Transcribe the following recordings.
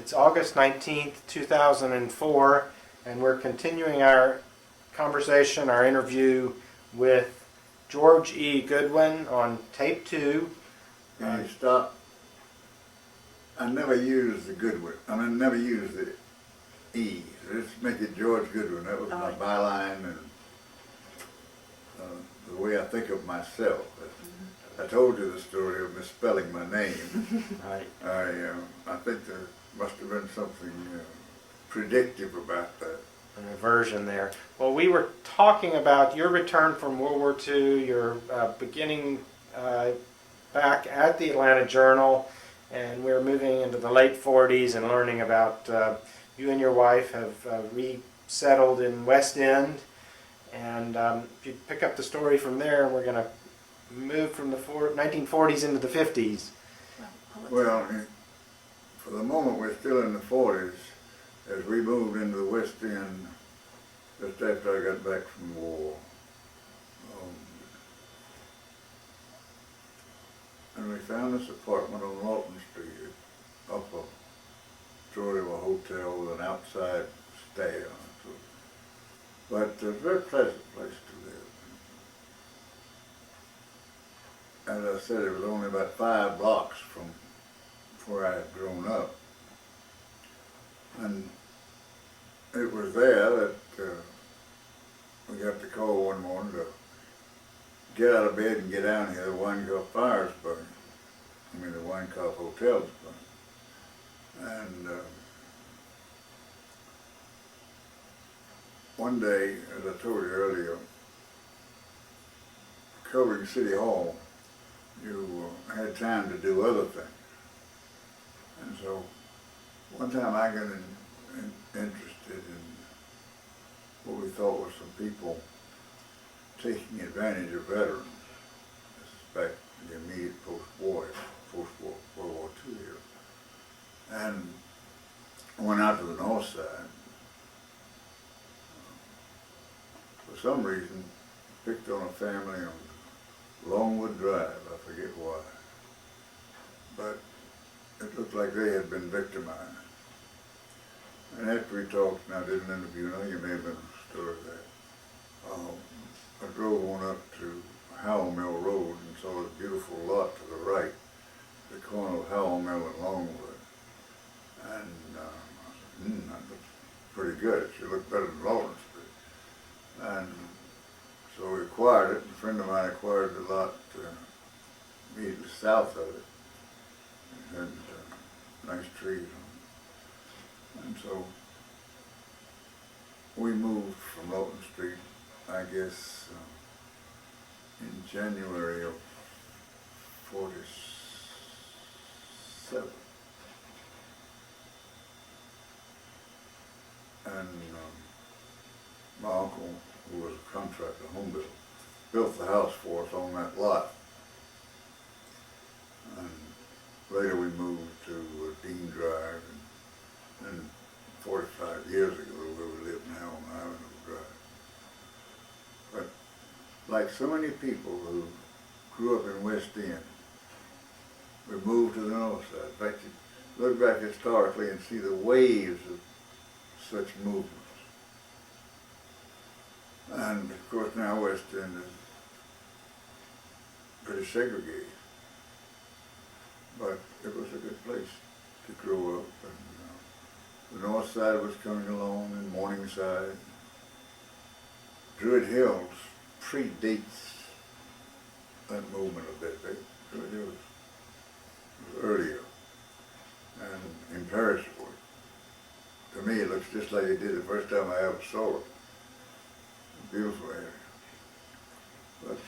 It's August 19th, 2004, and we're continuing our conversation, our interview with George E. Goodwin on tape 2. Can you stop? I never used the Goodwin. I mean, never used the E. Just make it George Goodwin. That was my byline and the way I think of myself. I told you the story of misspelling my name. Right. I think there must have been something predictive about that. An aversion there. Well, we were talking about your return from World War II, your beginning back at the Atlanta Journal, and we're moving into the late 40s and learning about you and your wife have resettled in West End. And if you pick up the story from there, we're going to move from the 1940s into the 50s. Well, for the moment we're still in the 40s. As we moved into the West End just after I got back from the war. And we found this apartment on Lawton Street up a story of a hotel with an outside stay on it. But a very pleasant place to live. As I said, it was only about 5 blocks from where I had grown up. And it was there that we got the call one morning to get out of bed and get down here. The Weinkauf fire's burning. I mean, the Weinkauf hotel's burning. And one day, as I told you earlier, covering City Hall, you had time to do other things. And so one time I got interested in what we thought were some people taking advantage of veterans. This is back in the immediate post-World War II era. And I went out to the north side. For some reason, picked on a family on Longwood Drive, I forget why. But it looked like they had been victimized. And after we talked, and I did an interview, I think it may have been a story there, I drove on up to Howell Mill Road and saw a beautiful lot to the right, the corner of Howell Mill and Longwood. And I said, that looks pretty good. It should look better than Lawton Street. And so we acquired it. A friend of mine acquired the lot immediately south of it. It had nice trees on it. And so we moved from Lawton Street, I guess, in January of '47. And my uncle, who was a contractor, home builder, built the house for us on that lot. And later we moved to Dean Drive, and 45 years ago where we live now on Ivanhoe Drive. But like so many people who grew up in West End, we moved to the north side. In fact, you look back historically and see the waves of such movements. And of course now West End is pretty segregated. But it was a good place to grow up. And the north side was coming along, and Morningside. Druid Hills predates that movement a bit. Druid Hills was earlier and imperishable. To me, it looks just like it did the first time I ever saw it. A beautiful area. But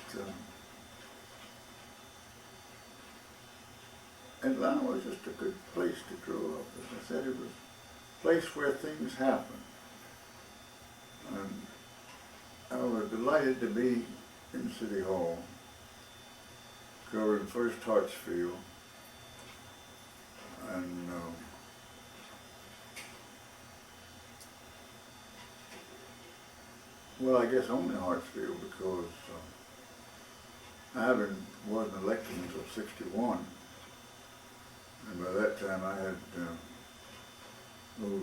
Atlanta was just a good place to grow up. As I said, it was a place where things happened. And I was delighted to be in City Hall, covering first Hartsfield, and well, I guess only Hartsfield, because I wasn't elected until '61. And by that time I had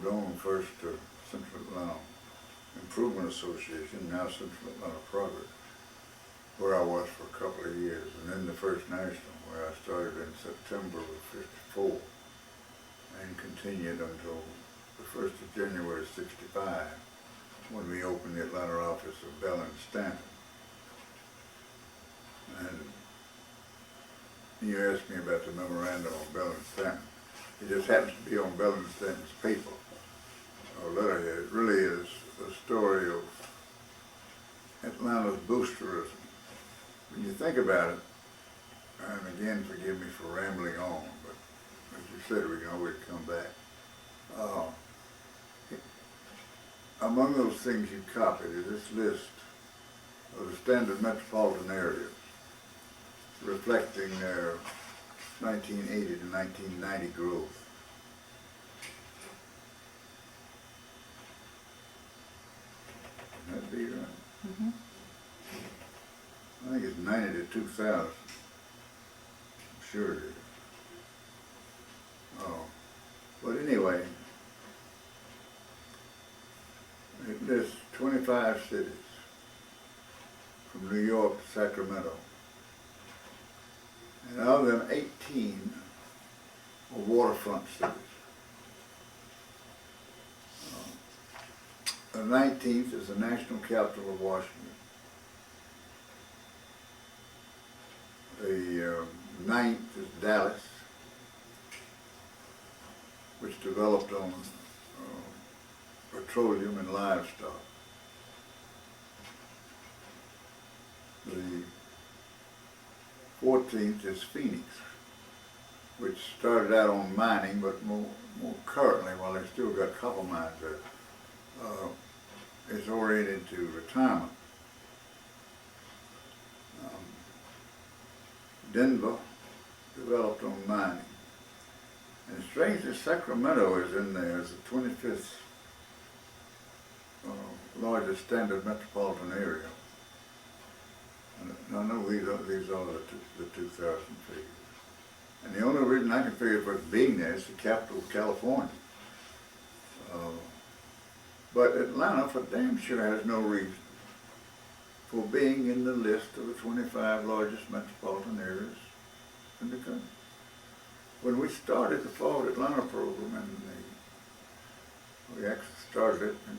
moved on first to Central Atlanta Improvement Association, now Central Atlanta Progress, where I was for a couple of years, and then the First National, where I started in September of '54 and continued until the 1st of January '65, when we opened the Atlanta office of Bell and Stanton. And you asked me about the memorandum on Bell and Stanton. It just happens to be on Bell and Stanton's paper, or letterhead. It really is a story of Atlanta's boosterism. When you think about it, and again, forgive me for rambling on, but as you said, we can always come back. Among those things you copied is this list of the standard metropolitan areas, reflecting their 1980 to 1990 growth. Can that be right? Mm-hmm. I think it's 90 to 2000. I'm sure it is. Oh, but anyway, it lists 25 cities, from New York to Sacramento. And of them, 18 are waterfront cities. The 19th is the national capital of Washington. The 9th is Dallas, which developed on petroleum and livestock. The 14th is Phoenix, which started out on mining, but more currently, while they still got copper mines there, is oriented to retirement. Denver developed on mining. And strangely, Sacramento is in there as the 25th largest standard metropolitan area. And I know these are the 2000 figures. And the only reason I can figure for it being there is the capital of California. But Atlanta, for damn sure, has no reason for being in the list of the 25 largest metropolitan areas in the country. When we started the Forward Atlanta program, and we actually started it in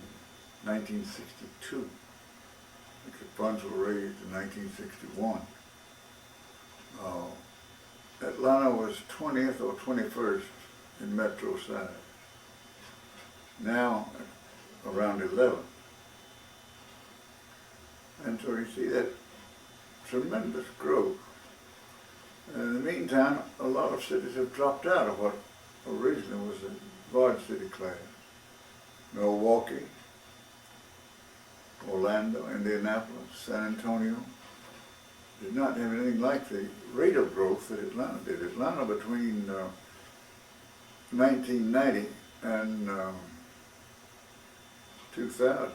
1962, the funds were raised in 1961. Atlanta was 20th or 21st in metro size. Now, around 11th. And so you see that tremendous growth. And in the meantime, a lot of cities have dropped out of what originally was a large city class. Milwaukee, Orlando, Indianapolis, San Antonio did not have anything like the rate of growth that Atlanta did. Atlanta between 1990 and 2000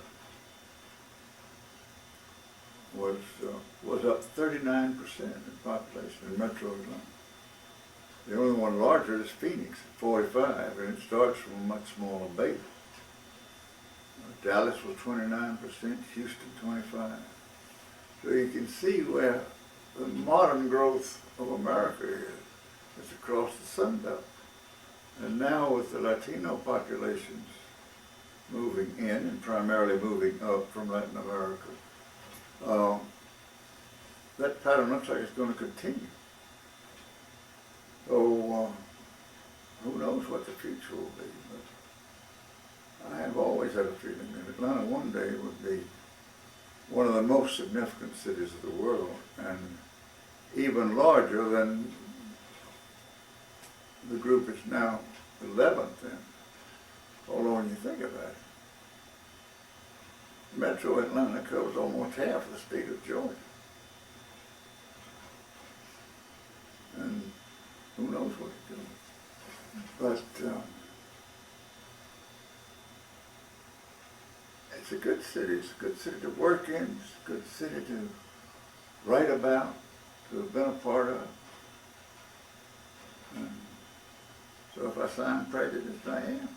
was up 39% in population in metro Atlanta. The only one larger is Phoenix, 45, and it starts from a much smaller base. Dallas was 29%, Houston 25%. So you can see where the modern growth of America is. It's across the Sun Belt. And now with the Latino populations moving in and primarily moving up from Latin America, that pattern looks like it's going to continue. So who knows what the future will be. But I have always had a feeling that Atlanta one day would be one of the most significant cities of the world, and even larger than the group it's now 11th in. Although when you think about it, Metro Atlanta covers almost half of the state of Georgia. And who knows what it's doing. But it's a good city. It's a good city to work in. It's a good city to write about, to have been a part of. And so if I sign prejudiced, I am.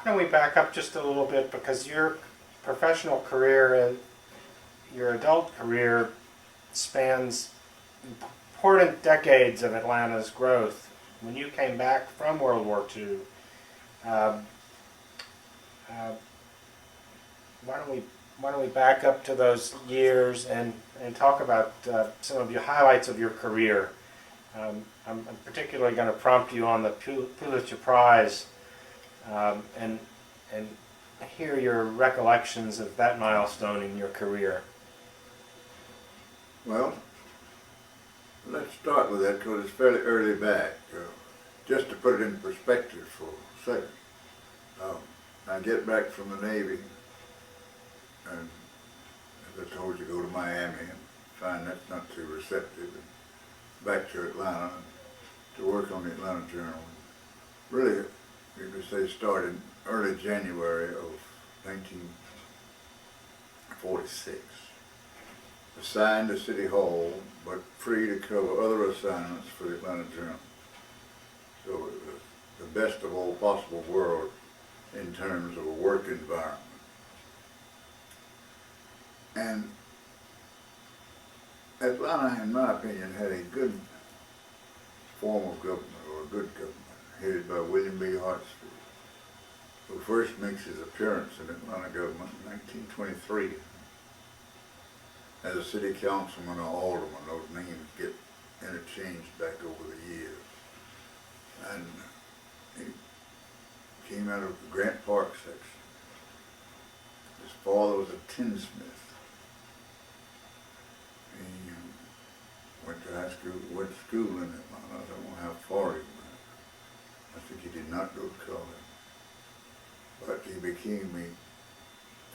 don't we back up just a little bit, because your professional career and your adult career spans important decades of Atlanta's growth. When you came back from World War II, um, uh, why don't we back up to those years and talk about some of your highlights of your career. I'm particularly going to prompt you on the Pulitzer Prize, and hear your recollections of that milestone in your career. Well, let's start with that because it's fairly early back. Just to put it in perspective for a second, I get back from the Navy, and as I told you, go to Miami and find that's not too receptive, and back to Atlanta to work on the Atlanta Journal. Really, you could say started early January of 1946. Assigned to City Hall, but free to cover other assignments for the Atlanta Journal. So it was the best of all possible worlds in terms of a work environment. And Atlanta, in my opinion, had a good form of government, or a good government, headed by William B. Hartsfield, who first makes his appearance in Atlanta government in 1923 as a city councilman or alderman. Those names get interchanged back over the years. And he came out of the Grant Park section. His father was a tinsmith. He went to high school, went to school in Atlanta. I don't know how far he went. I think he did not go to college. But he became a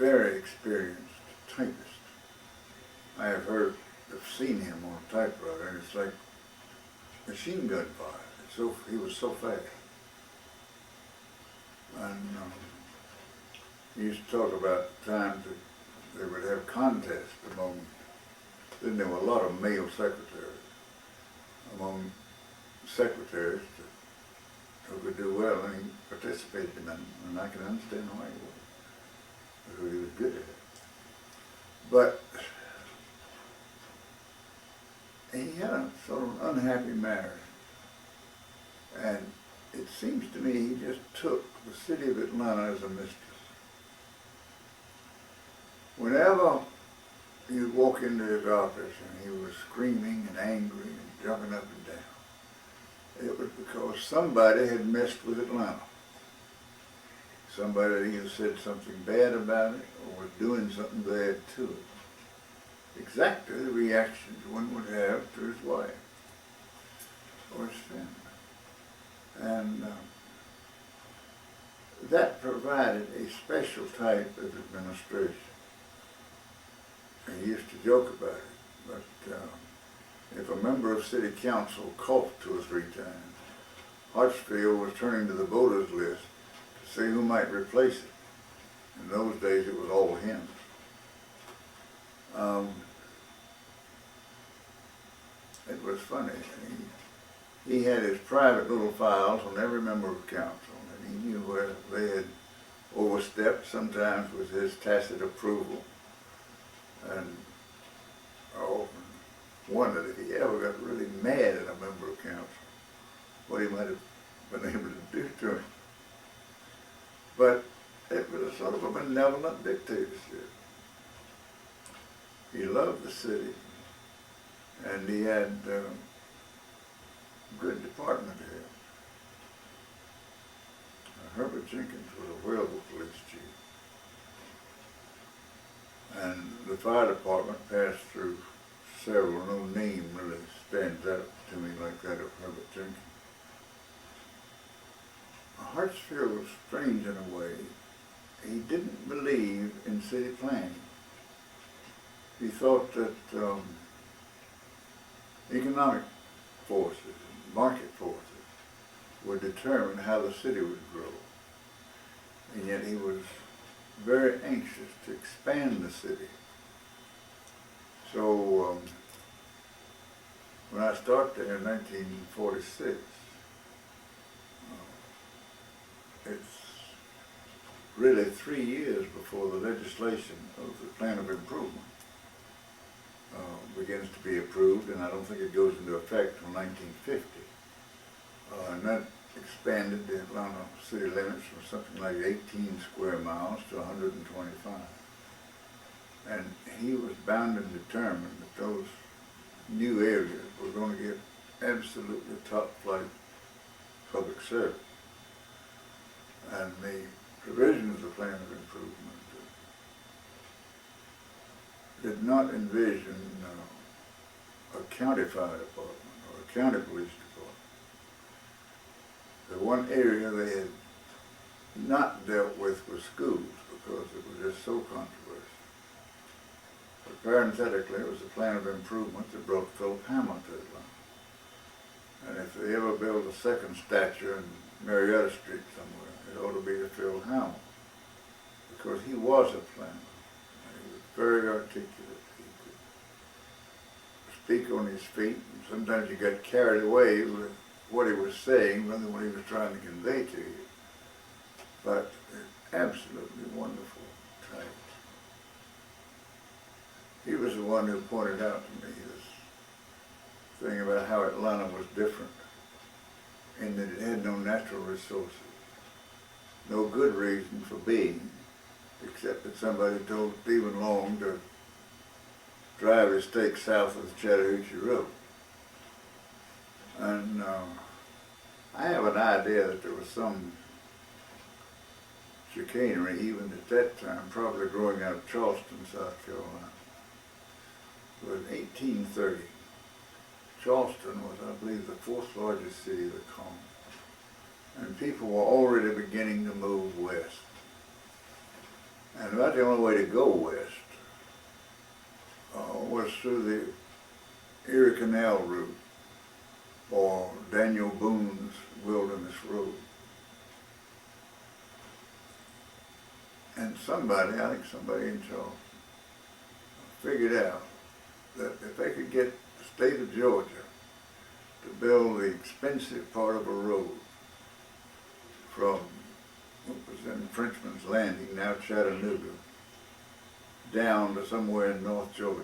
very experienced typist. I have seen him on a typewriter, and it's like machine gun fire. He was so fast. And he used to talk about times that they would have contests among, then there were a lot of male secretaries, among secretaries who could do well, and he participated in them, and I can understand why he was, because he was good at it. But he had a sort of unhappy marriage, and it seems to me he just took the city of Atlanta as a mistress. Whenever you'd walk into his office and he was screaming and angry and jumping up and down, it was because somebody had messed with Atlanta. Somebody either said something bad about it or was doing something bad to it. Exactly the reactions one would have to his wife or his family. And that provided a special type of administration. And he used to joke about it, but if a member of city council coughed 2 or 3 times, Hartsfield was turning to the voters list to see who might replace it. In those days it was all him. It was funny. He had his private little files on every member of council, and he knew where they had overstepped, sometimes with his tacit approval. And I often wondered if he ever got really mad at a member of council, what he might have been able to do to him. But it was a sort of a benevolent dictatorship. He loved the city, and he had good department heads. Herbert Jenkins was a whaleboat police chief. And the fire department passed through several. No name really stands out to me like that of Herbert Jenkins. Hartsfield was strange in a way. He didn't believe in city planning. He thought that economic forces, market forces, would determine how the city would grow. And yet he was very anxious to expand the city. So when I started there in 1946, it's really 3 years before the legislation of the plan of improvement begins to be approved, and I don't think it goes into effect until 1950. And that expanded the Atlanta city limits from something like 18 square miles to 125. And he was bound and determined that those new areas were going to get absolutely top-flight public service. And the provisions of the plan of improvement did not envision a county fire department or a county police department. The one area they had not dealt with was schools because it was just so controversial. But parenthetically, it was the plan of improvement that brought Philip Hammond to Atlanta. And if they ever build a second statue in Marietta Street somewhere, it ought to be to Phil Hammond, because he was a planner. He was very articulate. He could speak on his feet, and sometimes you got carried away with what he was saying rather than what he was trying to convey to you. But absolutely wonderful type. He was the one who pointed out to me this thing about how Atlanta was different in that it had no natural resources, no good reason for being, except that somebody told Stephen Long to drive his stake south of the Chattahoochee Road. And I have an idea that there was some chicanery even at that time, probably growing out of Charleston, South Carolina. But in 1830, Charleston was, I believe, the fourth largest city of the colony. And people were already beginning to move west. And about the only way to go west was through the Erie Canal route or Daniel Boone's Wilderness Road. And somebody, I think somebody in Charleston, figured out that if they could get the state of Georgia to build the expensive part of a road from what was then Frenchman's Landing, now Chattanooga, down to somewhere in North Georgia,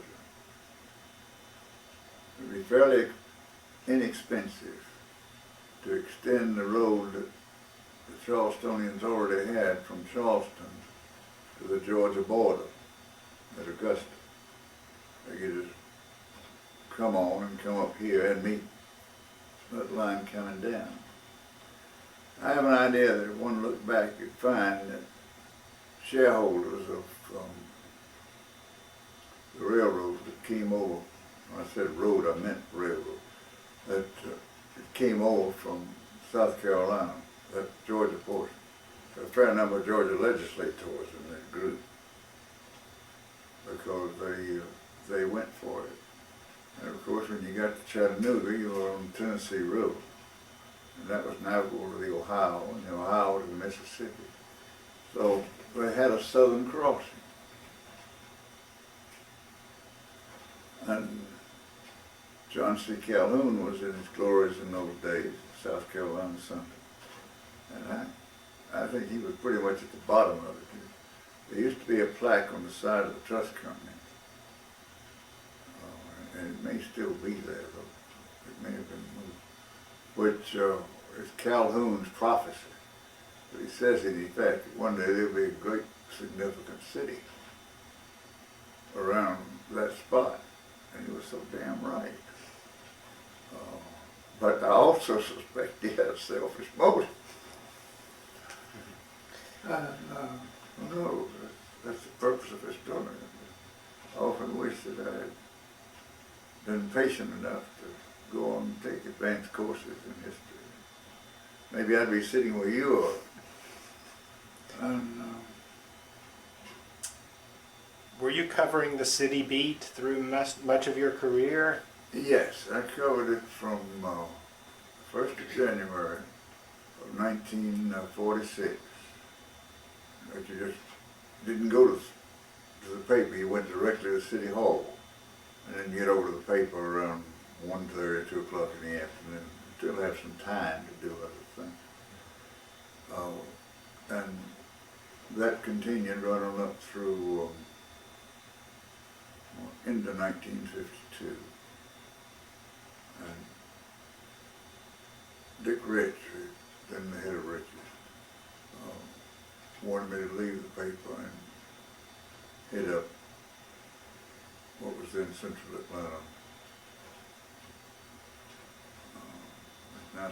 it would be fairly inexpensive to extend the road that the Charlestonians already had from Charleston to the Georgia border at Augusta. They could just come on and come up here and meet that line coming down. I have an idea that if one looked back, you'd find that shareholders of the railroad that came over, when I said road, I meant railroad, that it came over from South Carolina, that Georgia portion. A fair number of Georgia legislators in that group, because they went for it. And of course, when you got to Chattanooga, you were on the Tennessee Road. And that was navigable to the Ohio, and the Ohio to the Mississippi. So they had a southern crossing. And John C. Calhoun was in his glories in those days, South Carolina Sunday. And I think he was pretty much at the bottom of it. There used to be a plaque on the side of the trust company. And it may still be there, though. It may have been moved. Which is Calhoun's prophecy. But he says, in effect, that one day there'll be a great significant city around that spot. And he was so damn right. But I also suspect he had a selfish motive. No, that's the purpose of his doing it. I often wish that I had been patient enough to go on and take advanced courses in history. Maybe I'd be sitting where you are. Were you covering the CityBeat through much of your career? Yes, I covered it from 1st of January of 1946. But you just didn't go to the paper, you went directly to City Hall. And then get over to the paper around 1:30, 2 o'clock in the afternoon. Still have some time to do other things. And that continued right on up through into 1952. And Dick Rich, then the head of Rich's, wanted me to leave the paper and head up what was then Central Atlanta. Now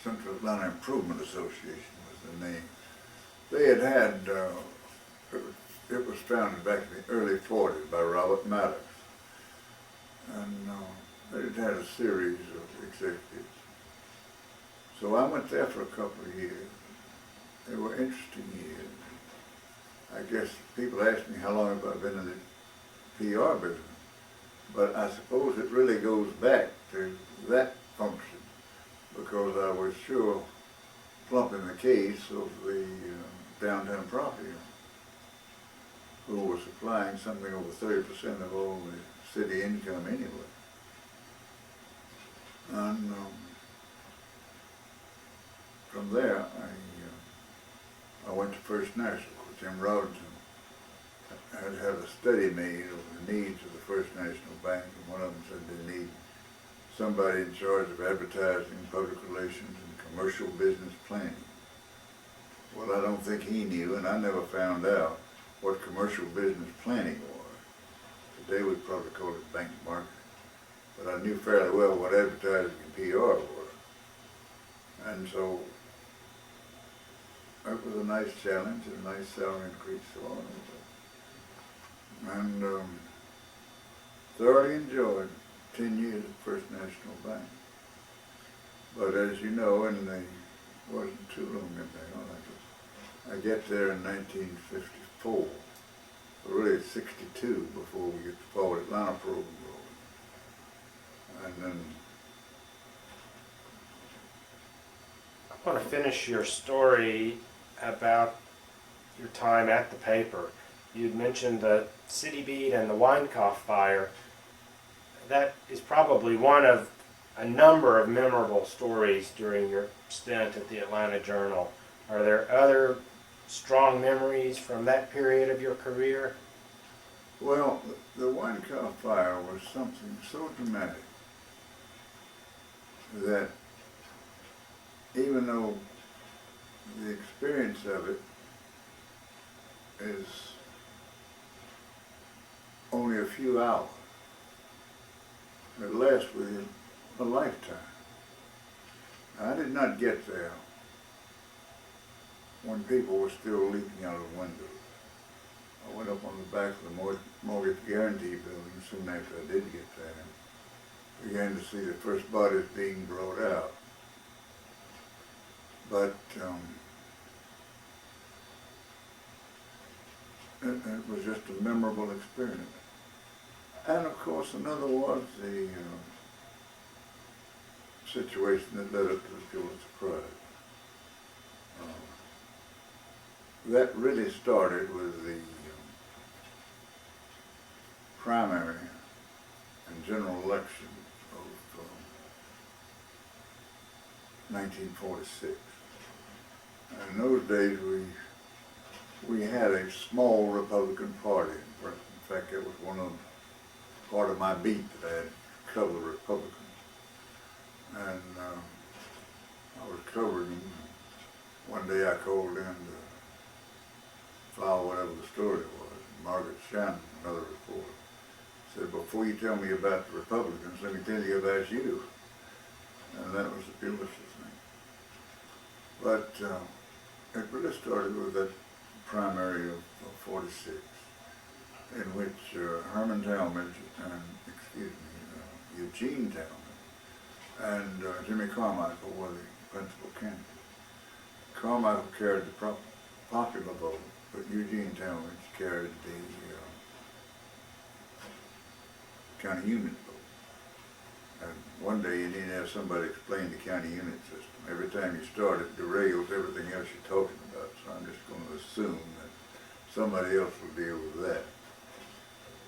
Central Atlanta Improvement Association was the name. They had it was founded back in the early 40s by Robert Maddox. And they had a series of executives. So I went there for a couple of years. They were interesting years. I guess people ask me how long have I been in the PR business, but I suppose it really goes back to that function, because I was sure plumping the case of the downtown property owner, who was supplying something over 30% of all the city income anyway. And from there, I went to First National with Jim Robinson. I had had a study made of the needs of the First National Bank, and one of them said they need somebody in charge of advertising, public relations, and commercial business planning. Well, I don't think he knew, and I never found out what commercial business planning was. Today we'd probably call it bank marketing. But I knew fairly well what advertising and PR were. And so that was a nice challenge, a nice salary increase, so on and thoroughly enjoyed 10 years at First National Bank. But as you know, and it wasn't too long in there, I get there in 1954, really 62 before we get the Forward Atlanta program rolling. And then I want to finish your story about your time at the paper. You'd mentioned the CityBeat and the Weinkauf fire. That is probably one of a number of memorable stories during your stint at the Atlanta Journal. Are there other strong memories from that period of your career? Well, the Weinkauf fire was something so dramatic that even though the experience of it is only a few hours, it lasts within a lifetime. I did not get there when people were still leaping out of windows. I went up on the back of the mortgage guarantee building soon after I did get there. Began to see the first bodies being brought out. But it was just a memorable experience. And of course, another was the situation that led up to the Pulitzer Prize. That really started with the primary and general election of 1946. And in those days, we had a small Republican Party. In fact, it was part of my beat that I had covered Republicans. And I was covering them. One day I called in to file whatever the story was. Margaret Shannon, another reporter, said, "Before you tell me about the Republicans, let me tell you about you." And that was the Pulitzer thing. But it really started with that primary of 46, in which Herman Talmadge and, Eugene Talmadge and Jimmy Carmichael were the principal candidates. Carmichael carried the popular vote, but Eugene Talmadge carried the county unit vote. And one day you need to have somebody explain the county unit system. Every time you start, it derails everything else you're talking about. So I'm just going to assume that somebody else will deal with that.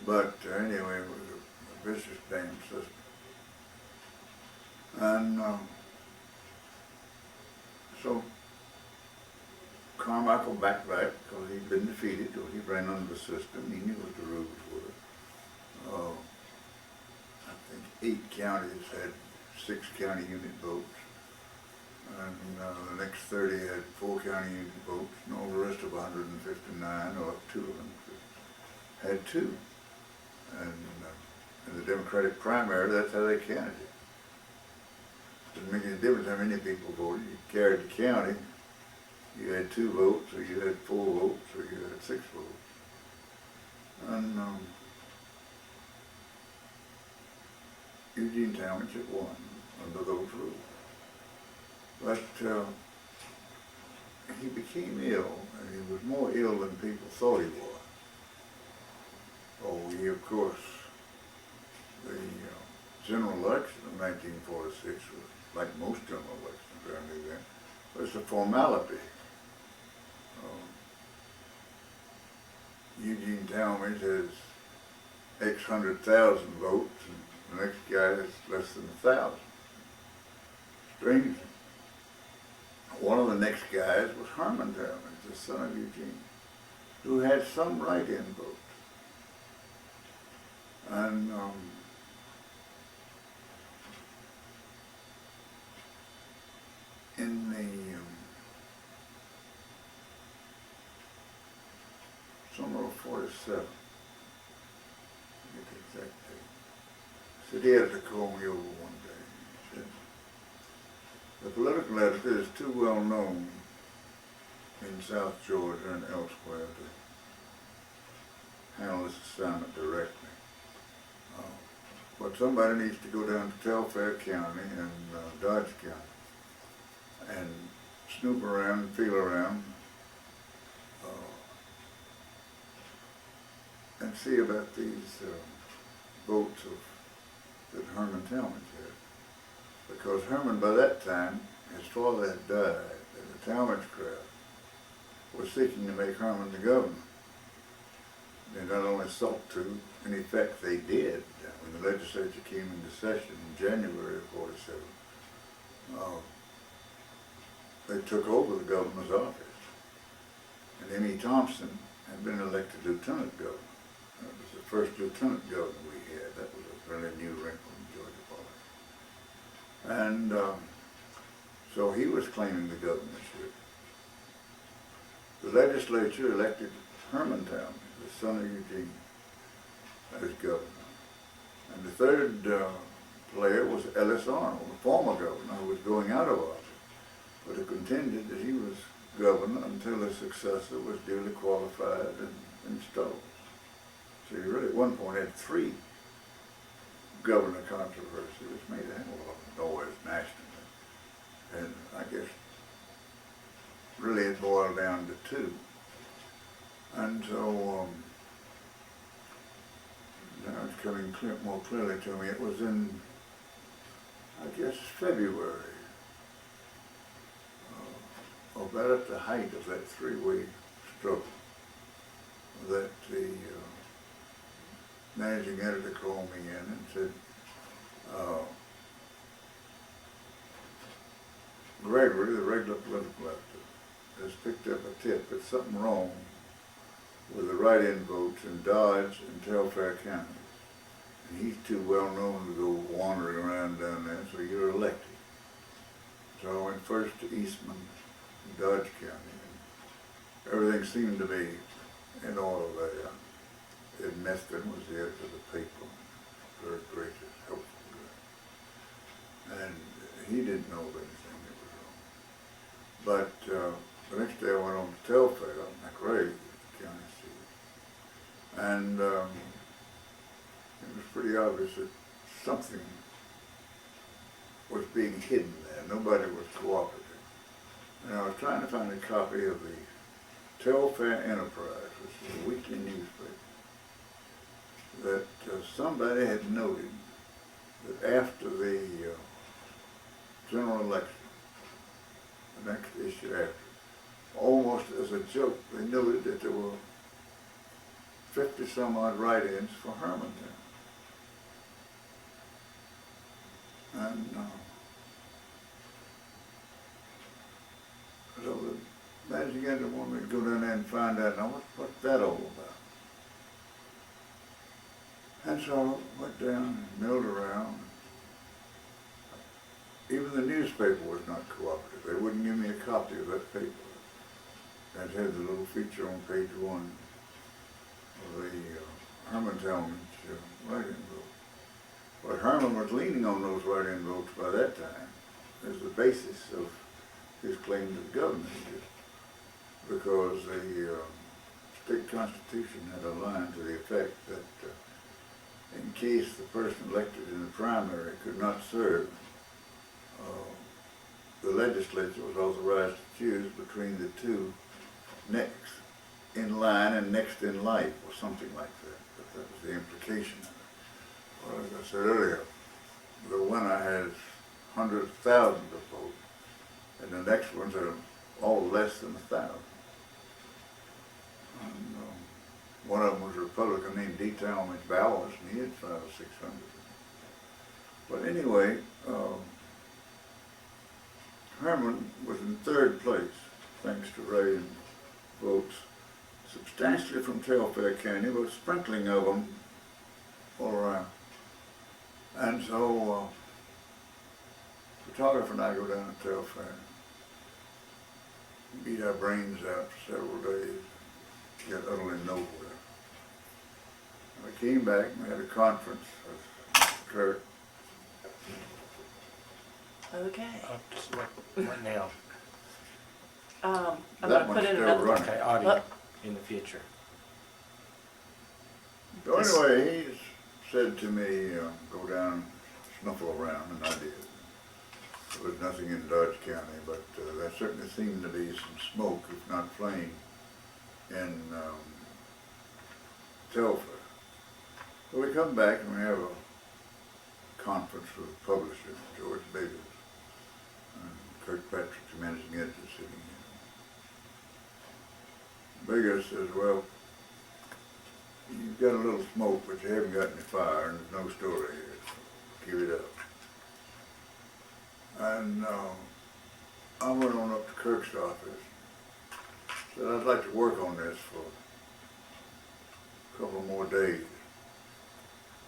But anyway, it was a vicious damn system. And so Carmichael Carmichael backed right because he'd been defeated, or he ran under the system. He knew what the rules were. I think 8 counties had 6 county unit votes, and the next 30 had 4 county unit votes, and all the rest of 159, or 2 of them, had 2. And in the Democratic primary, that's how they counted it. Didn't make any difference how many people voted. You carried the county, you had 2 votes, or you had 4 votes, or you had 6 votes. And Eugene Township won under those rules. But he became ill, and he was more ill than people thought he was. Oh, he, of course, the general election of 1946 was, like most general elections around here then, was a formality. Eugene Talmadge has X 100,000 votes, and the next guy has less than 1,000. Strangely. One of the next guys was Herman Talmadge, the son of Eugene, who had some write-in votes. And in the summer of 47, I get the exact date, City editor called me over one day and said, the political editor is too well known in South Georgia and elsewhere to handle this assignment directly. But somebody needs to go down to Telfair County and Dodge County and snoop around and feel around and see about these votes that Herman Talmadge had. Because Herman, by that time, his father had died, and the Talmadge crowd was seeking to make Herman the governor. They not only sought to, in effect they did, when the legislature came into session in January of 47, they took over the governor's office. And M.E. Thompson had been elected lieutenant governor. That was the first lieutenant governor we had. That was a really new wrinkle in Georgia politics. And so he was claiming the governorship. The legislature elected Herman Talmadge, the son of Eugene, as governor. And the third player was Ellis Arnold, the former governor, who was going out of office, but who contended that he was governor until his successor was duly qualified and installed. So you really at one point had 3 governor controversies, which made a hell of a lot of noise nationally. And I guess really it boiled down to 2. And so now it's coming more clearly to me. It was in, I guess, February, about at the height of that 3-way struggle, that the managing editor called me in and said, Gregory, the regular political editor, has picked up a tip that something wrong with the write-in votes in Dodge and Telfair counties. And he's too well known to go wandering around down there, so you're elected. So I went first to Eastman, Dodge County, and everything seemed to be in order there. Ed Meston was the editor of the paper, very gracious, helpful guy. And he didn't know of anything that was wrong. But the next day I went on to Telfair, McRae, the county seat. And it was pretty obvious that something was being hidden there. Nobody was cooperative. And I was trying to find a copy of the Telfair Enterprise, which is a weekly newspaper, that somebody had noted that after the general election, the next issue after, almost as a joke, they noted that there were 50 some odd write-ins for Herman then. And so managing editor wanted me to go down there and find out, now what's that all about? And so I went down and milled around. Even the newspaper was not cooperative. They wouldn't give me a copy of that paper. That had the little feature on page 1 of the Herman Talmadge write-in vote. But Herman was leaning on those write-in votes by that time as the basis of his claim to the government, because the state constitution had a line to the effect that in case the person elected in the primary could not serve, the legislature was authorized to choose between the two next in line and next in life, or something like that. But that was the implication of it. Well, as I said earlier, the winner has hundreds of thousands of votes, and the next ones are all less than 1,000. And, one of them was a Republican named D. Talmadge Bowers, and he had 500 or 600. But anyway, Herman was in 3rd place, thanks to write-in votes, substantially from Telfair County, but sprinkling of them all around. And so, photographer and I go down to Telfair, beat our brains out for several days, got utterly nowhere. I came back and we had a conference with Kurt. Okay. What now? I'm That gonna one's put in still another. running. Okay, audio in the future. So anyway, he said to me, go down, snuffle around, and I did. There was nothing in Dodge County, but there certainly seemed to be some smoke, if not flame, in Telfair. So we come back and we have a conference with the publisher, George Biggers, and Kirkpatrick, the managing editor, sitting here. Biggers says, well, you've got a little smoke, but you haven't got any fire, and there's no story here, so give it up. And I went on up to Kirk's office, said I'd like to work on this for a couple more days.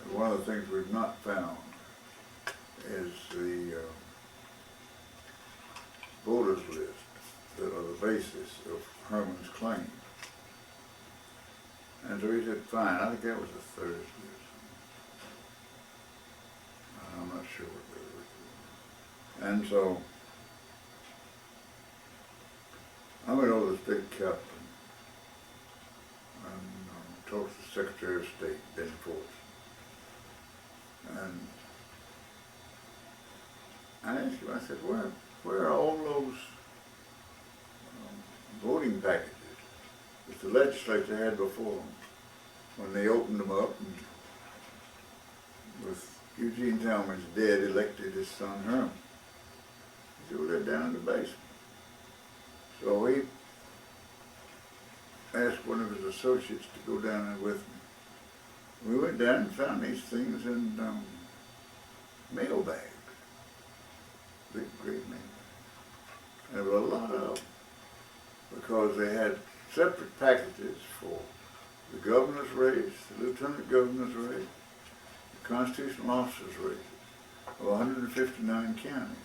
And one of the things we've not found is the voters list that are the basis of Herman's claim. And so he said, fine, I think that was a Thursday or something. I'm not sure what day it was. And so I went over to the state captain and talked to the Secretary of State, Ben Force. And I asked him, I said, where are all those voting packages that the legislature had before them when they opened them up and with Eugene Talmadge dead, elected his son Herman? He said, well, they're down in the basement. So he asked one of his associates to go down there with me. We went down and found these things in mail bags, big, great mail bags. There were a lot of them because they had separate packages for the governor's race, the lieutenant governor's race, the constitutional officer's race of 159 counties.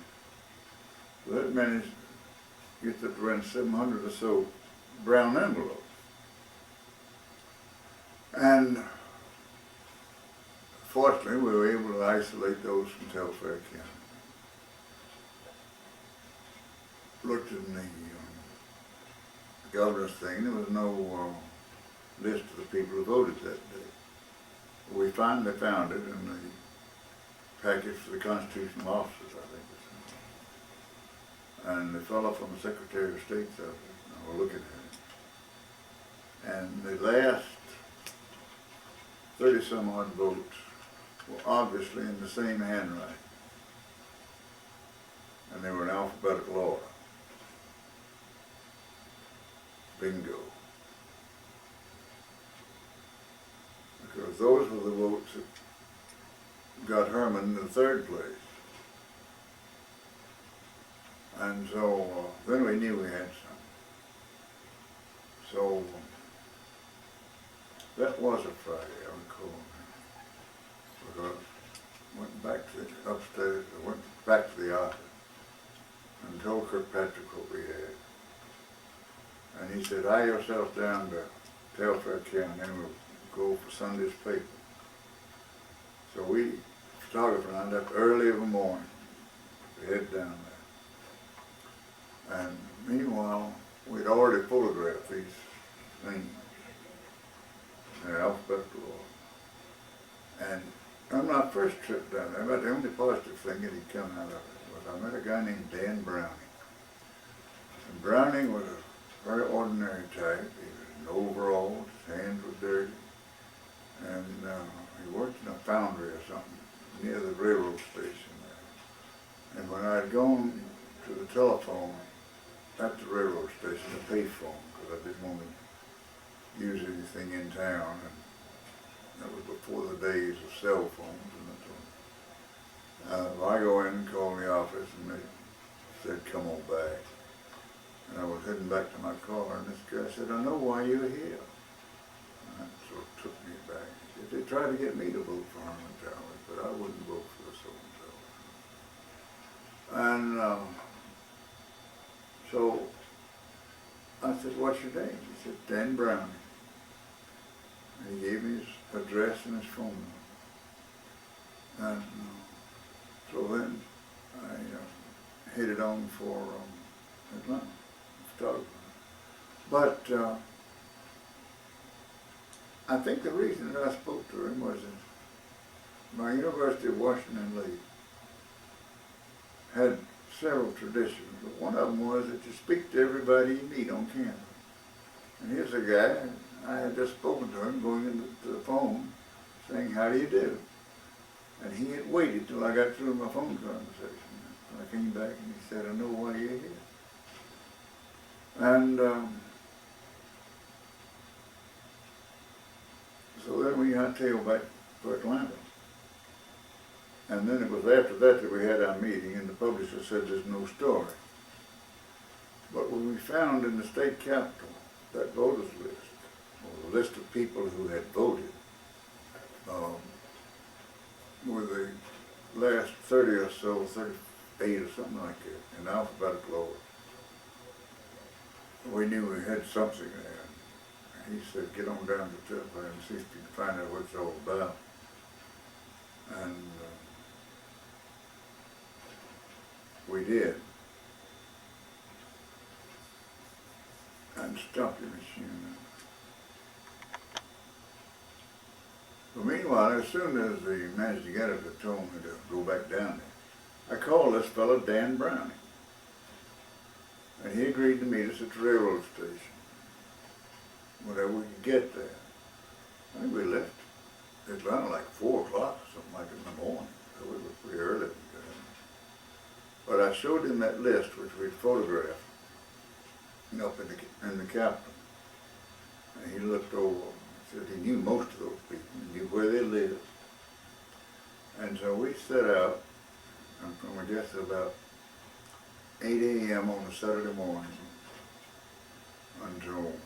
So that managed to get that around 700 or so brown envelopes. And fortunately, we were able to isolate those from Telfair County. Looked in the governor's thing, there was no list of the people who voted that day. We finally found it in the package for the constitutional officers, I think. And the fellow from the Secretary of State's office, I was looking at it. And the last 30-some odd votes were obviously in the same handwriting. And they were in alphabetical order. Bingo. Because those were the votes that got Herman in the 3rd place. And so then we knew we had some. So that was a Friday, I recall. Because I went back to the upstairs, I went back to the office and told Kirkpatrick what we had. And he said, "Hie yourself down to Telfair County and we'll go for Sunday's paper." So we, photographer and I left early in the morning to head down there. And meanwhile, we'd already photographed these things in alphabetical order. And on my first trip down there, about the only positive thing that had come out of it was I met a guy named Dan Browning. And Browning was a very ordinary type. He was in overalls, his hands were dirty, and he worked in a foundry or something near the railroad station there. And when I had gone to the telephone at the railroad station, the payphone, because I didn't want to use anything in town, and that was before the days of cell phones. And I go in and call the office, and they said, "Come on back." And I was heading back to my car, and this guy said, "I know why you're here." And that sort of took me back. He said, "They tried to get me to vote for Herman Talmadge, but I wouldn't vote for the so-and-so." And so I said, "What's your name?" He said, "Dan Browning." And he gave me his address and his phone number. And so then I headed on for Atlanta, photography. But I think the reason that I spoke to him was that my University of Washington Lee had several traditions, but one of them was that you speak to everybody you meet on campus. And here's a guy, I had just spoken to him going into the phone saying, "How do you do?" And he had waited till I got through my phone conversation. I came back and he said, "I know why you're here." And so then we hightailed back to Atlanta. And then it was after that we had our meeting, and the publisher said there's no story. But when we found in the state capitol that voters list, or the list of people who had voted, were the last 30 or so, 38 or something like that, in alphabetical order, we knew we had something there. And he said, "Get on down to Telfair and see if you can find out what it's all about." And we did. And stopped the machine. But meanwhile, as soon as the managing editor told me to go back down there, I called this fellow Dan Browning. And he agreed to meet us at the railroad station whenever we could get there. I think we left Atlanta like 4 o'clock or something like it in the morning, so we were pretty early. But I showed him that list which we'd photographed up in the Capitol. And he looked over and said he knew most of those people, he knew where they lived. And so we set out, and from I guess about 8 a.m. on a Saturday morning until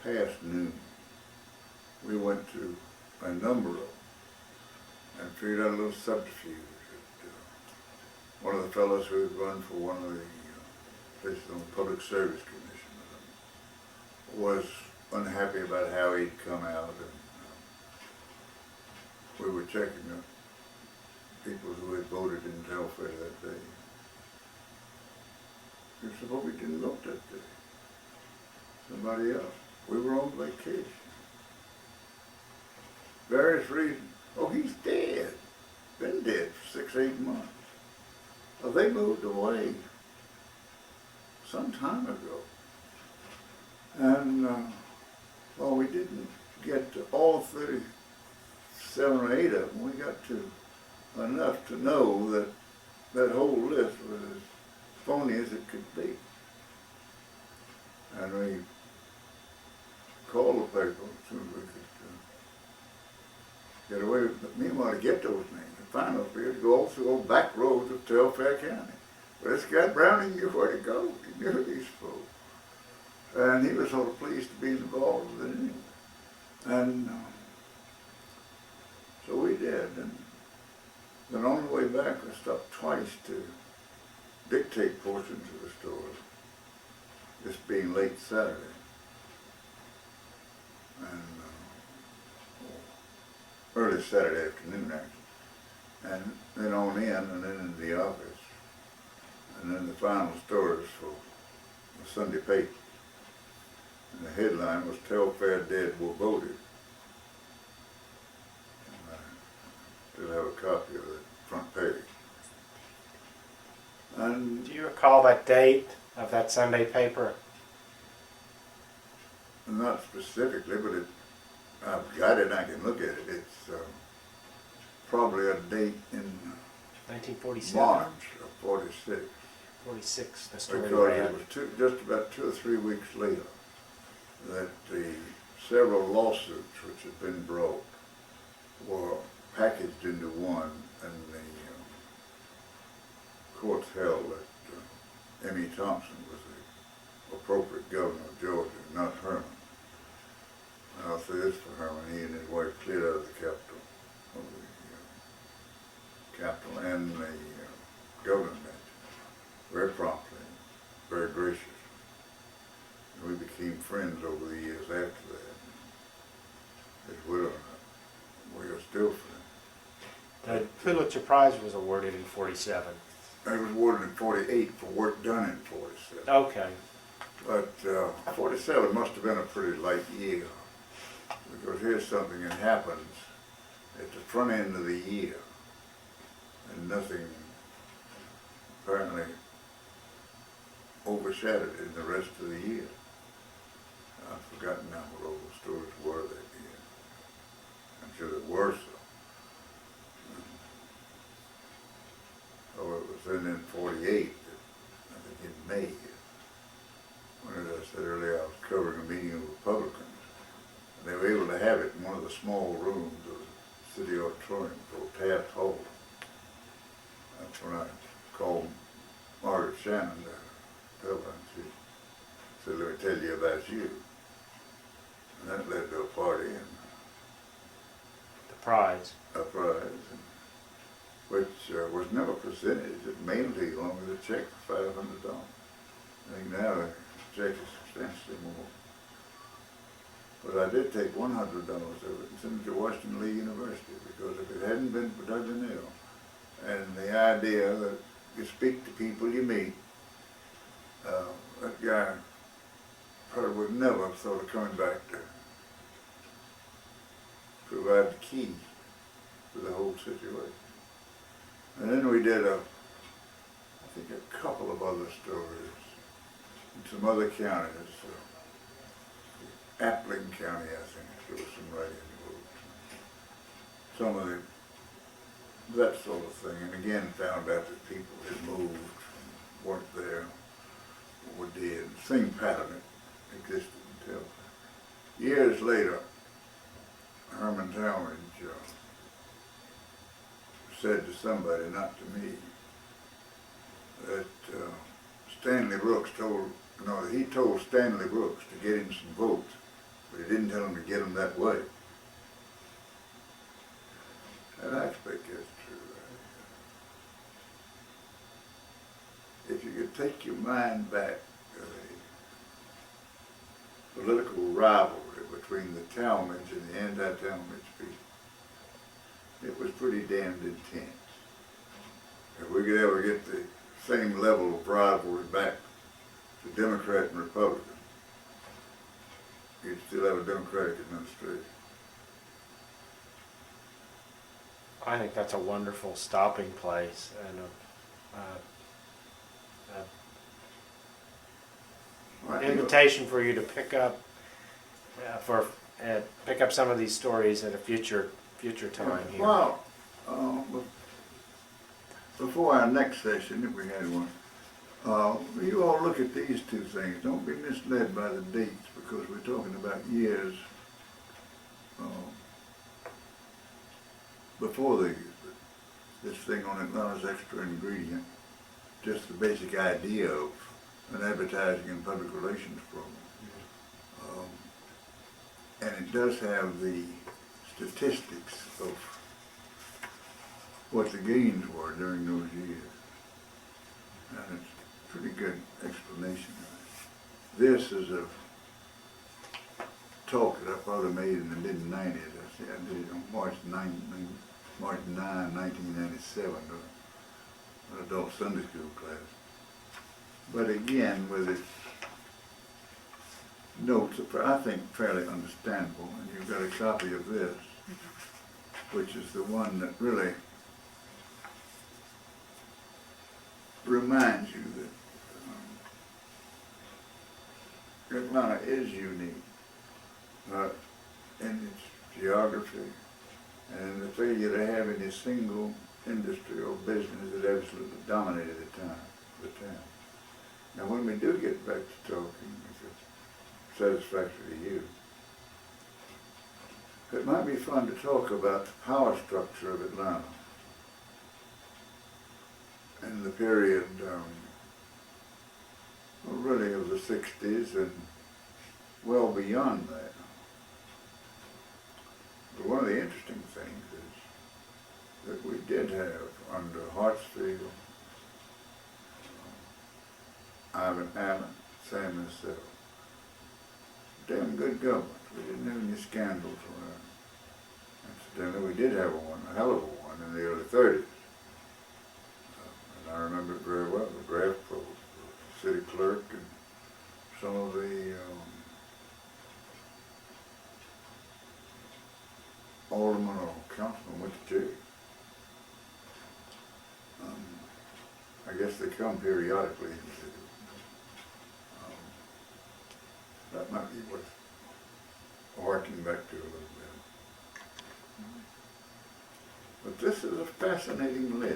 past noon. We went to a number of them and figured out a little subterfuge. One of the fellows who had run for one of the places on the Public Service Commission was unhappy about how he'd come out, and we were checking the people who had voted in Telfair that day. He said, "Well, we didn't vote that day. Somebody else. We were on vacation. Various reasons. Oh, he's dead. Been dead for 6, 8 months. Well, they moved away some time ago. And, well, we didn't get to all 37 or 8 of them. We got to enough to know that that whole list was as phony as it could be. And we called the paper as soon as we could get away. But meanwhile, to get those names, to find those people, to go all through all back roads of Telfair County. But this guy Browning knew where to go. He knew these folks. And he was sort of pleased to be involved with it. And so we did. And then on the way back, we stopped twice to dictate portions of the story, this being late Saturday. And early Saturday afternoon, actually. And then on in, and then in the office. And then the final stories for the Sunday paper. And the headline was "Telfair Dead Were Voted." And I still have a copy of the front page. And Do you recall that date of that Sunday paper? not specifically, but I've got it and I can look at it. It's probably a date in 1947? March of 46. 46, the story Because ran. it was just about 2 or 3 weeks later that the several lawsuits which had been brought were packaged into one, and the courts held that M.E. Thompson was the appropriate governor of Georgia, not Herman. And I'll say this for Herman: he and his wife cleared out of the capital, and the governor's bench very promptly, very gracious. And we became friends over the years after that. His widow and I, we are still friends. The Pulitzer Prize was awarded in 47. I was awarded in 48 for work done in 47. Okay. But 47 must have been a pretty light year, because here's something that happens at the front end of the year, and nothing apparently overshadowed it in the rest of the year. I've forgotten now what all the stories were that year. I'm sure there were some. Oh, it was then in 48, that, I think in May, when, as I said earlier, I was covering a meeting of Republicans. And they were able to have it in one of the small rooms of the city auditorium called Taft Hall. That's when I called Margaret Shannon to tell her, and she said, "Let me tell you about you." And that led to a party and The prize. a prize, which was never presented, just mailed to you along with a check for $500. I think now the check is substantially more. But I did take $100 of it and send it to Washington Lee University, because if it hadn't been for Doug Neal and the idea that you speak to people you meet, that guy probably would never have thought of coming back to provide the key to the whole situation. And then we did I think a couple of other stories in some other counties. Appling County, I think, there was some writing involved. Some of that sort of thing. And again, found out that people had moved, weren't there, or did. Same pattern existed until years later, Herman Talmadge said to somebody, not to me, that Stanley Brooks he told Stanley Brooks to get him some votes, but he didn't tell him to get them that way. And I expect that's true. If you could take your mind back to the political rivalry between the Talmadge and the anti-Talmadge people, it was pretty damned intense. If we could ever get the same level of rivalry back to Democrat and Republican, you'd still have a Democratic administration. I think that's a wonderful stopping place and an invitation for you to pick up some of these stories at a future time here. Well, before our next session, if we had one, you all look at these two things. Don't be misled by the dates, because we're talking about years before these. This thing on Atlanta's extra ingredient, just the basic idea of an advertising and public relations program. And it does have the statistics of what the gains were during those years. And it's a pretty good explanation of it. This is a talk that I probably made in the mid-90s. I did it on March 9, 1997, an adult Sunday school class. But again, with its notes, I think fairly understandable, and you've got a copy of this, which is the one that really reminds you that Atlanta is unique in its geography and the failure to have any single industry or business that absolutely dominated the town. Now when we do get back to talking, if it's satisfactory to you, it might be fun to talk about the power structure of Atlanta in the period really of the 60s and well beyond that. But one of the interesting things is that we did have under Hartsfield, Ivan Allen, Sam myself, damn good government. We didn't have any scandals around. Incidentally, we did have one, a hell of a one, in the early 30s. And I remember it very well, the draft probe, the city clerk, and some of the aldermen or councilmen went to jail. I guess they come periodically in the city. That might be worth harking back to a little bit. But this is a fascinating list.